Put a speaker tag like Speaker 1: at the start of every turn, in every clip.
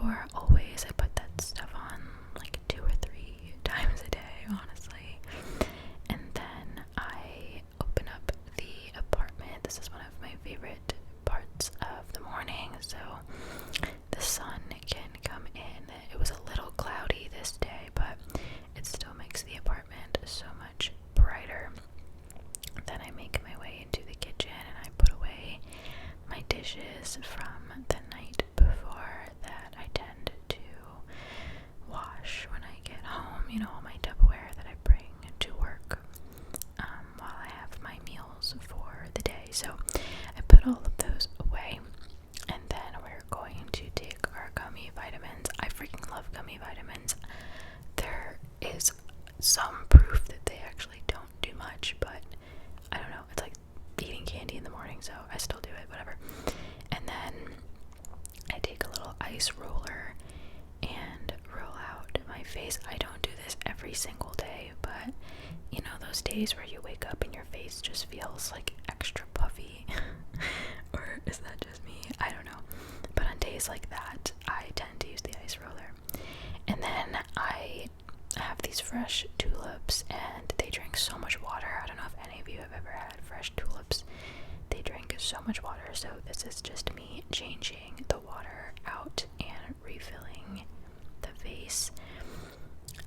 Speaker 1: before, always. I put that stuff on like 2 or 3 times a day, honestly. And then I open up the apartment. This is one of my favorite parts of the morning, so the sun can come in. It was a little cloudy this day, but it still makes the apartment so much brighter. Then I make my way into the kitchen and I put away my dishes from the night before that I tend to wash when I get home. You know, all my Tupperware that I bring to work while I have my meals for the day. So I put all of those away, and then we're going to take our gummy vitamins. I freaking love gummy vitamins. There is some proof that they actually don't do much, but I don't know, it's like eating candy in the morning, so I still do it, whatever. And then I take a little ice roller and roll out my face. I don't do this every single day, but you know those days where you wake up and your face just feels like extra puffy? Or is that just me? I don't know. But on days like that, I tend to use the ice roller. And then I have these fresh tulips, and they drink so much water. I don't know if any of you have ever had fresh tulips. They drink so much water, so this is just me changing the water out and refilling the vase.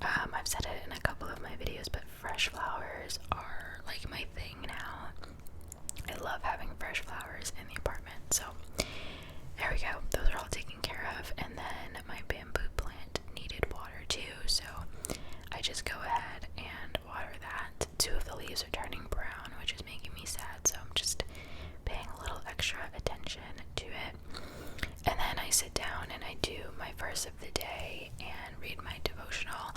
Speaker 1: I've said it in a couple of my videos, but fresh flowers are like my thing now. I love having fresh flowers in the apartment, so there we go. Those are all taken care of. And then my bamboo plant needed water too, so I just go ahead and water that. 2 of the leaves are turning brown, which is making me sad, so I'm just paying a little extra attention to it. And then I sit down and I do my verse of the day and read my devotional.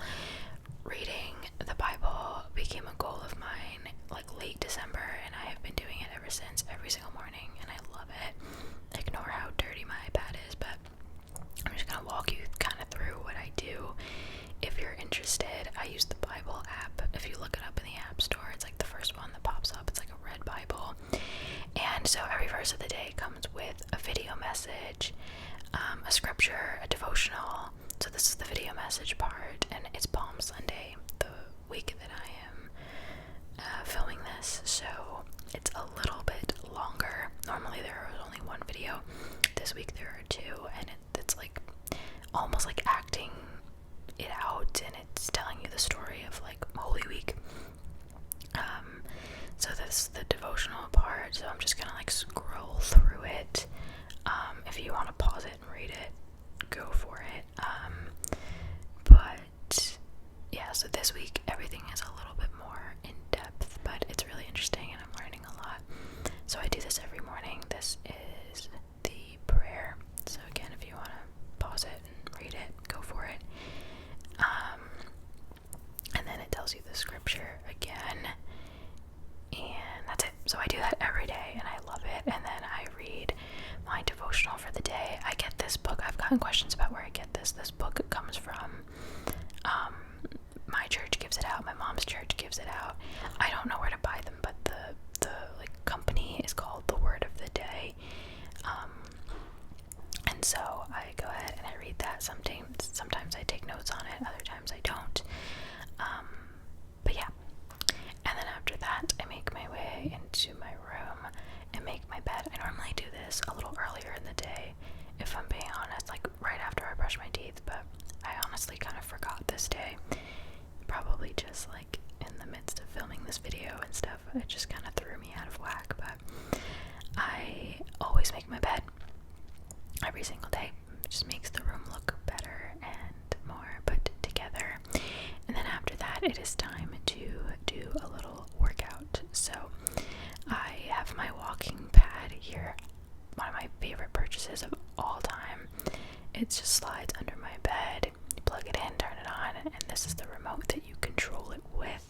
Speaker 1: Reading the Bible became a goal of mine like late December, and I have been doing it ever since, every single morning, and I love it. Ignore how dirty my iPad is, but I'm just gonna walk you kind of through what I do. If you're interested, I use the Bible app. If you look it up in the App Store, it's like the first one that pops up. It's like a red Bible. And so every verse of the day comes with a video message, a scripture, a devotional. So this is the video message part, and it's Palm Sunday, the week that I am filming this. So it's a little bit longer. Normally there is only one video. This week there are 2, and it's like almost like acting it out, and it's telling you the story of like Holy Week. So this is the devotional part, so I'm just gonna like scroll through it. If you want to pause it and read it, go for it. But yeah, so this week everything is a little bit more in depth, but it's really interesting and I'm learning a lot. So I do this every morning. This is the prayer. So again, if you want to pause it and read it, go for it. And then it tells you the scripture again, and that's it. So I do that every day and I love it. And then I read my devotional for the day. I get this book. I've gotten questions about where I get this. This book comes from my church gives it out. My mom's church gives it out. I don't know where to buy them, but the like company is called The Word of the Day. And so I go ahead and I read that. Sometimes I take notes on it, other times I don't. But yeah. And then after that, I make my way into my room and make my bed. I normally do this a little earlier in the day, if I'm being honest, like right after I brush my teeth, but I honestly kind of forgot this day. Probably just like in the midst of filming this video and stuff, it just kind of threw me out of whack, but I always make my bed every single day. It just makes the room look better and more put together. And then after that, it is time to do a little workout. So I have my walking pad here, one of my favorite purchases of all time. It just slides under my bed. You plug it in, turn it on, and this is the remote that you control it with.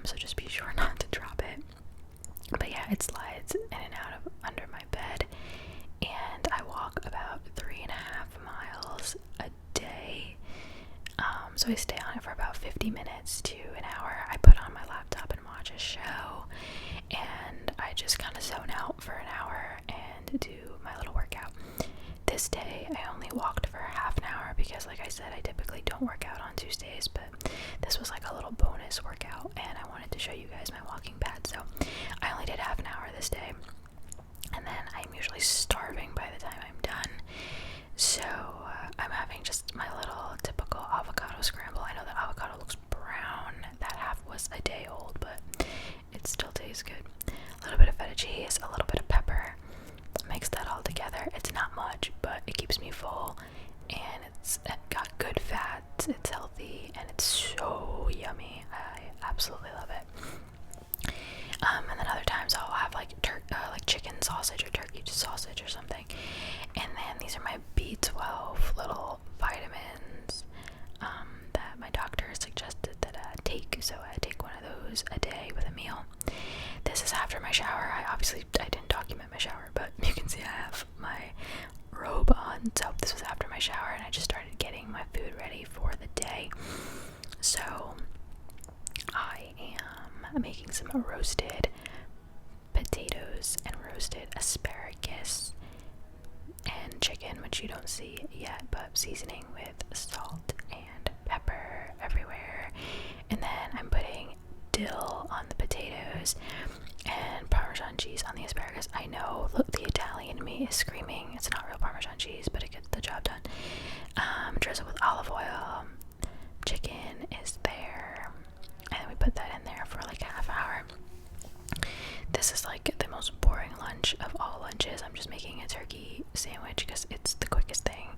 Speaker 1: So just be sure not to drop it. But yeah, it slides in and out of under my bed, and I walk about 3.5 miles a day. So I stay on it for about 50 minutes to an hour. I put on my laptop and watch a show, and I just kind of zone out for an hour and do my little workout. This day I I only walked for half an hour because, like I said, I typically don't work out on Tuesdays, but this was like a little bonus workout, and I wanted to show you guys my walking pad. So I only did half an hour this day, and then I'm usually starving by the time I'm done. So I'm having just my little typical avocado scramble. I know the avocado looks brown. That half was a day old, but it still tastes good. A little bit of feta cheese, a little bit of pepper. Mix that all together. It's not much, but it keeps me full, and it's got good fats. It's healthy, and it's so yummy. I absolutely love it. And then other times I'll have like chicken sausage or turkey sausage or something. And then these are my B12 little vitamins that my doctor suggested that I take. So I take one of those a day with a meal. This is after my shower. I didn't document my shower, but you can see I have my robe on. So this was after my shower, and I just started getting my food ready for the day. So I am making some roasted potatoes and roasted asparagus and chicken, which you don't see yet, but seasoning with salt and pepper everywhere. And then I'm putting dill on the potatoes and Parmesan cheese on the asparagus. I know, look, the Italian in me is screaming it's not real Parmesan cheese, but it gets the job done. Drizzle with olive oil. Chicken is there, and then we put that in there for like half hour. This is like the most boring lunch of all lunches. I'm just making a turkey sandwich because it's the quickest thing.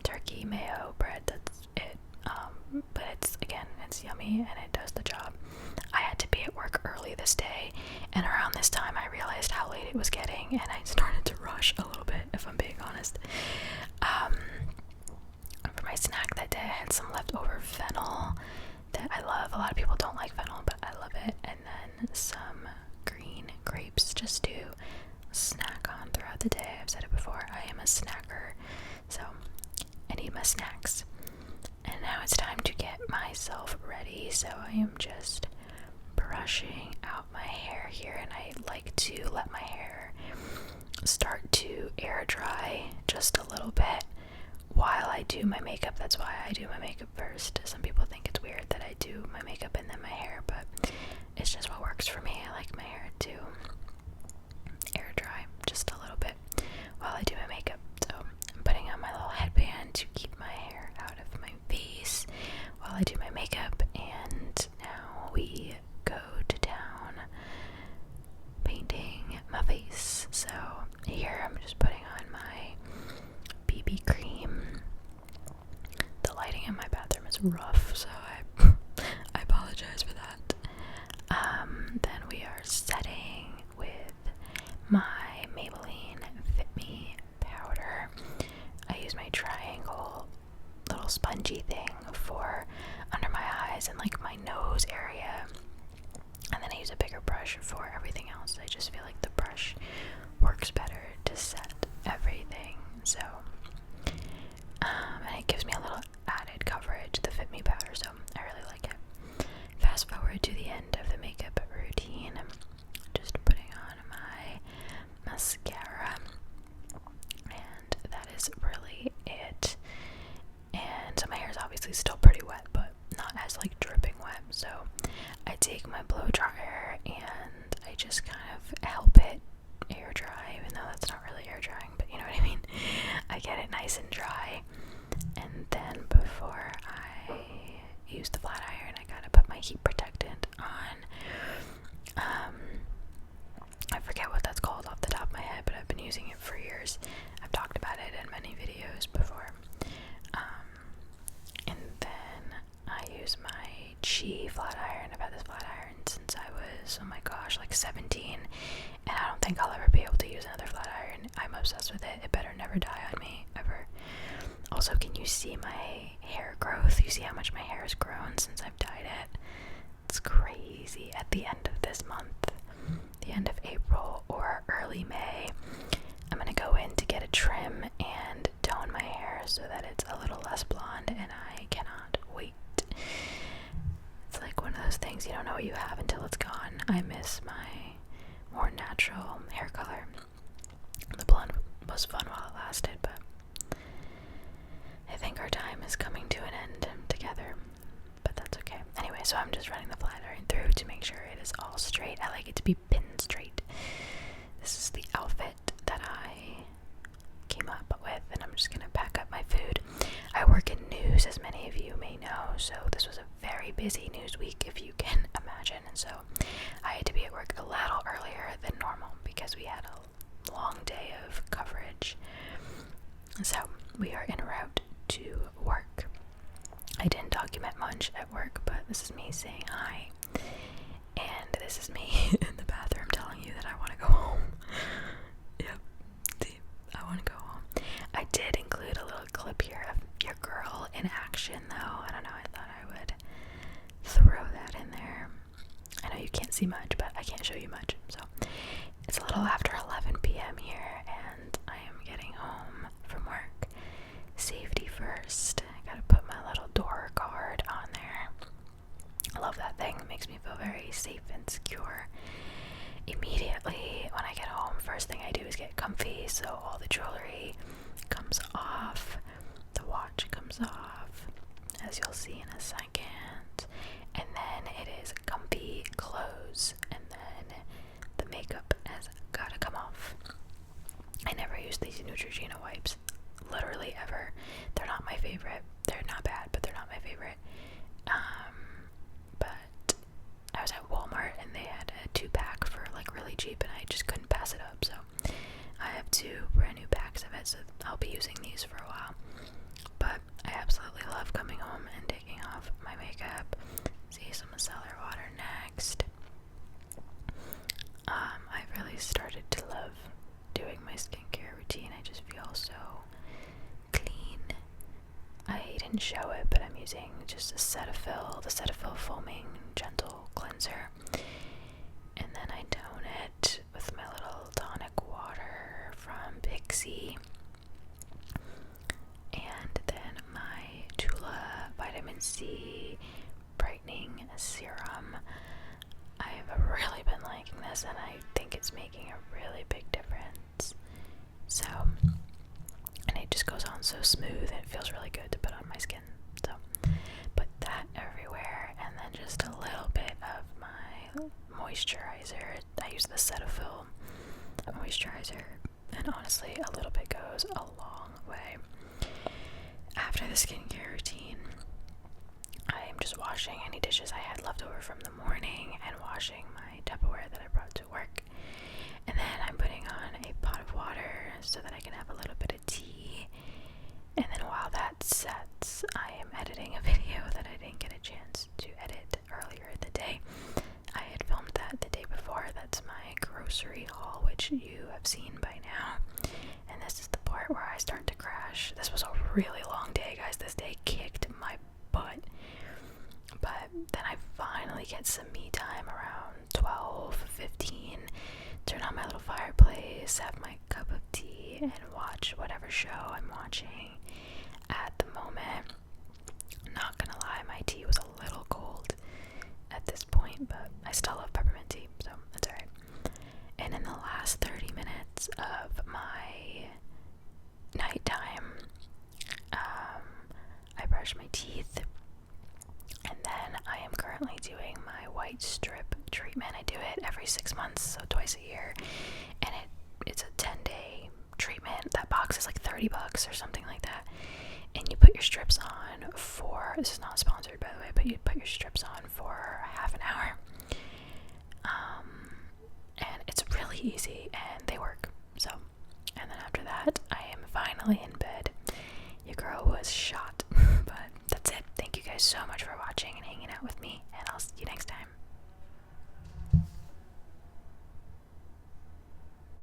Speaker 1: Turkey, mayo, bread, that's it. But it's yummy, and it does the job. I had to be at work early this day, and around this time I realized how late it was getting, and I started to rush a little bit, if I'm being honest. For my snack that day, I had some leftover fennel that I love. A lot of people don't like fennel, but I love it. And then some green grapes just to snack on throughout the day. I've said it before, I am a snacker, so I need my snacks. And now it's time to get myself ready, so I am just brushing out my hair here, and I like to let my hair start to air dry just a little bit while I do my makeup. That's why I do my makeup first. Some people think it's weird that I do my makeup and then my hair, but it's just what works for me. I like my hair to air dry just a little bit while I do my makeup. So I'm putting on my little headband to keep my hair out of my face while I do my makeup, and now we go to town painting my face. So here I'm just putting on my BB cream. The lighting in my bathroom is rough, so I apologize for that. Then we are setting with my Maybelline Fit Me powder. I use my triangle little spongy thing for under my eyes and like my nose area, and then I use a bigger brush for everything else. I just feel like the brush works better to set everything. So and it gives me a little added coverage, the Fit Me powder, so I really like it. Fast forward to the end of the makeup routine. I'm just putting on my mascara, and that is really it. And so my hair is obviously still pretty wet, but not as like dripping wet. So I take my blow dryer and I just kind of help it air dry, even though that's not really air drying, but you know what I mean. I get it nice and dry, and then before I use the flat iron, I gotta put my heat protectant on. I forget what that's called off the top of my head, but I've been using it for years. I've talked about it in many videos before. And then I use my Chi flat iron. I've had this flat iron since I was, oh my gosh, like 17, and I don't think I'll ever be able to use another flat iron. I'm obsessed with it. It better never die on me, ever. Also, can you see my hair growth? You see how much my hair has grown since I've dyed it? It's crazy. At the end of this month, the end of April or early May, I'm gonna go in to get a trim and tone my hair so that it's a little less blonde, and I cannot wait. It's like one of those things, you don't know what you have until it's gone. I miss my more natural hair color. The blonde was fun while it lasted, but just running the flat iron through to make sure it is all straight. I like it to be pin straight. This is the outfit that I came up with, and I'm just gonna pack up my food. I work in news, as many of you may know, so this was a very busy news week, if you can imagine, and so I had to be at work a little earlier than normal because we had a long day of coverage. So we are en route to work. I didn't document much at work, but this is me saying hi, and this is me in the bathroom telling you that I want to go home. Yep, see, I want to go home. I did include a little clip here of your girl in action, though. I don't know, I thought I would throw that in there. I know you can't see much, but I can't show you much, so it's a little after 11 p.m. here, and I am getting home from work. Safety first. I gotta put my little door guard on there. I love that thing. It makes me feel very safe and secure. Immediately when I get home, first thing I do is get comfy, so all the jewelry comes off, the watch comes off, as you'll see in a second, and then it is comfy clothes, and then the makeup has gotta come off. I never use these 𝓢𝓸𝓬𝓲 wipes, literally ever. They're not my favorite. They're not bad, but they're not my favorite. But I was at Walmart and they had a 2-pack for like really cheap, and I just couldn't pass it up, so I have 2 brand new packs of it, so I'll be using these for a while. But I absolutely love coming home and taking off my makeup. See some micellar water next. I've really started to love doing my skincare routine. I just feel so clean. I didn't show it, but I'm using just the Cetaphil Foaming Gentle Cleanser. And then I tone it with my little tonic water from Pixie. And then my Tula Vitamin C Brightening Serum. I've really been liking this, and I think it's making a really big difference. So, and it just goes on so smooth, and it feels really good to put on my skin. So, put that everywhere, and then just a little bit of my moisturizer. I use the Cetaphil moisturizer, and honestly, a little bit goes a long way. After the skincare routine, I am just washing any dishes I had left over from the morning and washing my Tupperware that I brought to work. And then I'm putting on a pot of water so that I can have a little bit of tea. And then while that sets, I am editing a video that I didn't get a chance to edit earlier in the day. I had filmed that the day before. That's my grocery haul, which you have seen by now. And this is the part where I start to crash. This was a really long day, guys. This day kicked my butt. But then I finally get some me time around 12:15. Turn on my little fireplace, have my cup of tea, and watch whatever show I'm watching at the moment. Not gonna lie, my tea was a little cold at this point, but I still love peppermint tea, so that's alright. And in the last 30 minutes of my nighttime, I brush my teeth, and then I am currently doing my white strip treatment. I do it every 6 months, so twice a year, and it's a 10-day treatment. That box is like $30 or something like that, and you put your strips on for, this is not sponsored by the way, but you put your strips on for half an hour, and it's really easy, and they work. So, and then after that, I am finally in bed. Your girl was shot, but that's it. Thank you guys so much for watching and hanging out with me.